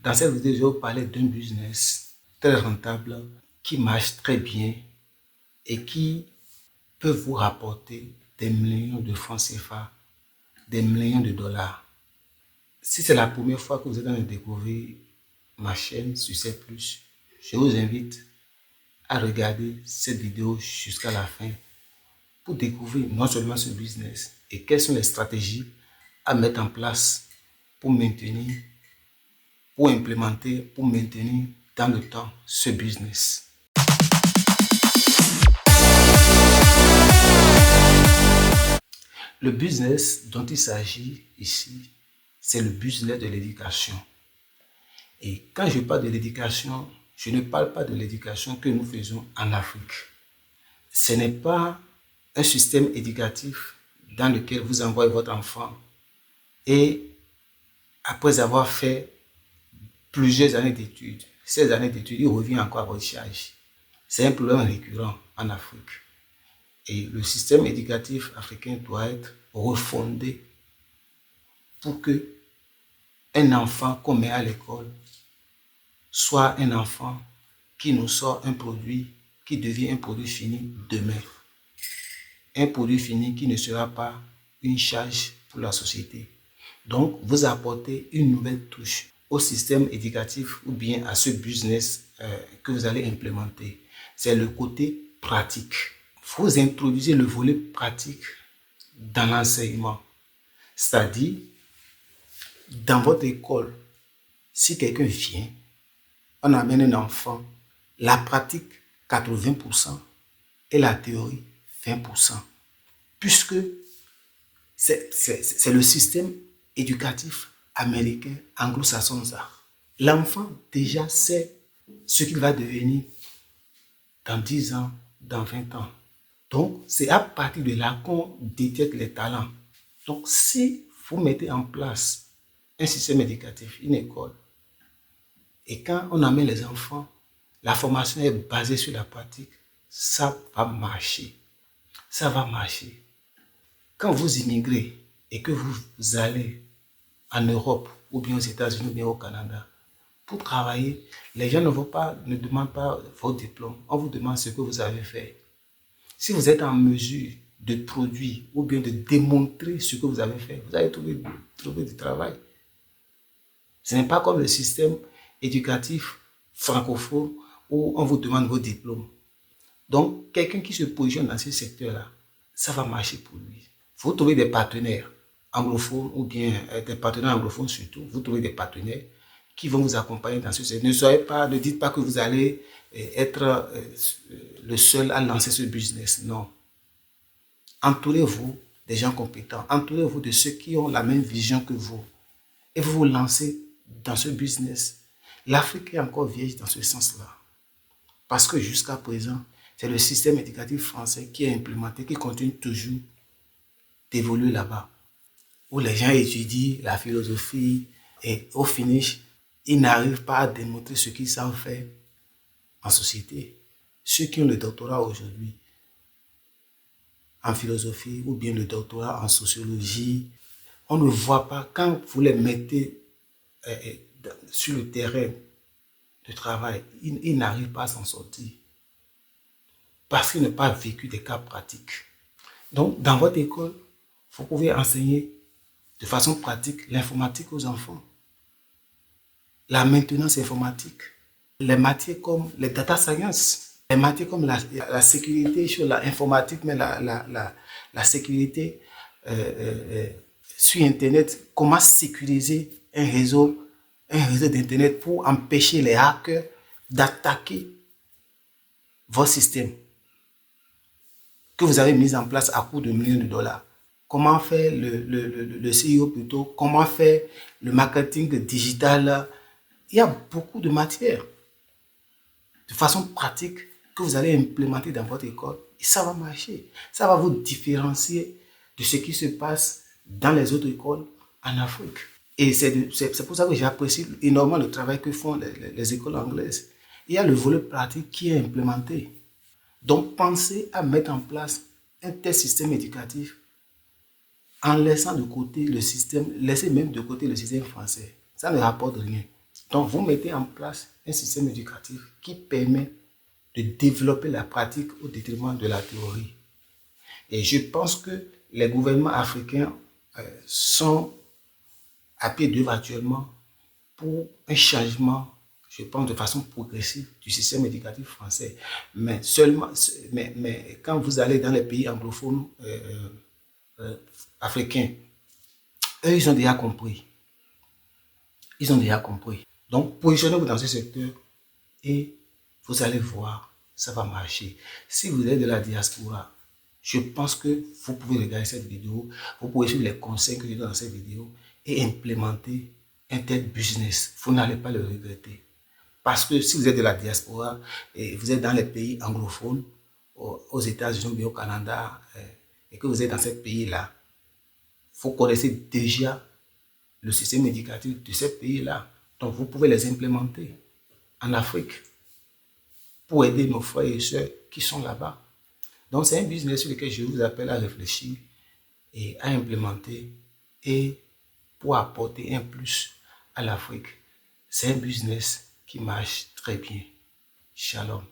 Dans cette vidéo, je vais vous parler d'un business très rentable qui marche très bien et qui peut vous rapporter des millions de francs CFA, des millions de dollars. Si c'est la première fois que vous êtes en train de découvrir ma chaîne Succès Plus, je vous invite à regarder cette vidéo jusqu'à la fin pour découvrir non seulement ce business et quelles sont les stratégies à mettre en place pour maintenir, pour implémenter, pour maintenir dans le temps ce business. Le business dont il s'agit ici, c'est le business de l'éducation. Et quand je parle de l'éducation, je ne parle pas de l'éducation que nous faisons en Afrique. Ce n'est pas un système éducatif dans lequel vous envoyez votre enfant et après avoir fait plusieurs années d'études, 16 années d'études, il revient encore à votre charge. C'est un problème récurrent en Afrique. Et le système éducatif africain doit être refondé pour que un enfant qu'on met à l'école soit un enfant qui nous sort un produit qui devient un produit fini demain. Un produit fini qui ne sera pas une charge pour la société. Donc, vous apportez une nouvelle touche au système éducatif ou bien à ce business que vous allez implémenter. C'est le côté pratique. Vous introduisez le volet pratique dans l'enseignement. C'est-à-dire, dans votre école, si quelqu'un vient, on amène un enfant, la pratique 80% et la théorie 20%. Puisque c'est le système éducatif américain, anglo-saxon. L'enfant déjà sait ce qu'il va devenir dans 10 ans, dans 20 ans. Donc, c'est à partir de là qu'on détecte les talents. Donc, si vous mettez en place un système éducatif, une école, et quand on amène les enfants, la formation est basée sur la pratique, ça va marcher. Ça va marcher. Quand vous immigrez et que vous allez en Europe ou bien aux États-Unis ou bien au Canada pour travailler, les gens ne demandent pas votre diplôme. On vous demande ce que vous avez fait. Si vous êtes en mesure de produire ou bien de démontrer ce que vous avez fait, vous allez trouver du travail. Ce n'est pas comme le système éducatif francophone où on vous demande vos diplômes. Donc, quelqu'un qui se positionne dans ce secteur-là, ça va marcher pour lui. Vous trouvez des partenaires anglophones ou bien des partenaires anglophones surtout, vous trouvez des partenaires qui vont vous accompagner dans ce secteur. Ne dites pas que vous allez être le seul à lancer ce business. Non. Entourez-vous des gens compétents. Entourez-vous de ceux qui ont la même vision que vous. Et vous vous lancez dans ce business. L'Afrique est encore vieille dans ce sens-là. Parce que jusqu'à présent, c'est le système éducatif français qui est implémenté, qui continue toujours d'évoluer là-bas. Où les gens étudient la philosophie et au finish, ils n'arrivent pas à démontrer ce qu'ils savent faire en société. Ceux qui ont le doctorat aujourd'hui en philosophie ou bien le doctorat en sociologie, on ne voit pas, quand vous les mettez sur le terrain de travail, ils n'arrivent pas à s'en sortir parce qu'ils n'ont pas vécu des cas pratiques. Donc, dans votre école, vous pouvez enseigner de façon pratique l'informatique aux enfants, la maintenance informatique, les matières comme les data science, les matières comme la sécurité sur l'informatique, mais la sécurité sur Internet, comment sécuriser un réseau d'Internet pour empêcher les hackers d'attaquer votre système que vous avez mis en place à coût de millions de dollars. Comment faire le CEO plutôt, comment faire le marketing digital. Il y a beaucoup de matières de façon pratique que vous allez implémenter dans votre école et ça va marcher. Ça va vous différencier de ce qui se passe dans les autres écoles en Afrique. Et c'est pour ça que j'apprécie énormément le travail que font les écoles anglaises. Il y a le volet pratique qui est implémenté. Donc, pensez à mettre en place un tel système éducatif en laissant de côté le système, laissez même de côté le système français. Ça ne rapporte rien. Donc, vous mettez en place un système éducatif qui permet de développer la pratique au détriment de la théorie. Et je pense que les gouvernements africains sont à pied d'œuvre actuellement pour un changement, je pense, de façon progressive du système éducatif français. Mais seulement, mais quand vous allez dans les pays anglophones africains, eux, ils ont déjà compris. Ils ont déjà compris. Donc, positionnez-vous dans ce secteur et vous allez voir, ça va marcher. Si vous êtes de la diaspora, je pense que vous pouvez regarder cette vidéo, vous pouvez suivre les conseils que je donne dans cette vidéo et implémenter un tel business. Vous n'allez pas le regretter. Parce que si vous êtes de la diaspora et vous êtes dans les pays anglophones, aux États-Unis, au Canada, et que vous êtes dans ces pays-là, vous connaissez déjà le système éducatif de ces pays-là. Donc, vous pouvez les implémenter en Afrique pour aider nos frères et sœurs qui sont là-bas. Donc, c'est un business sur lequel je vous appelle à réfléchir et à implémenter et pour apporter un plus à l'Afrique. C'est un business qui marche très bien. Shalom.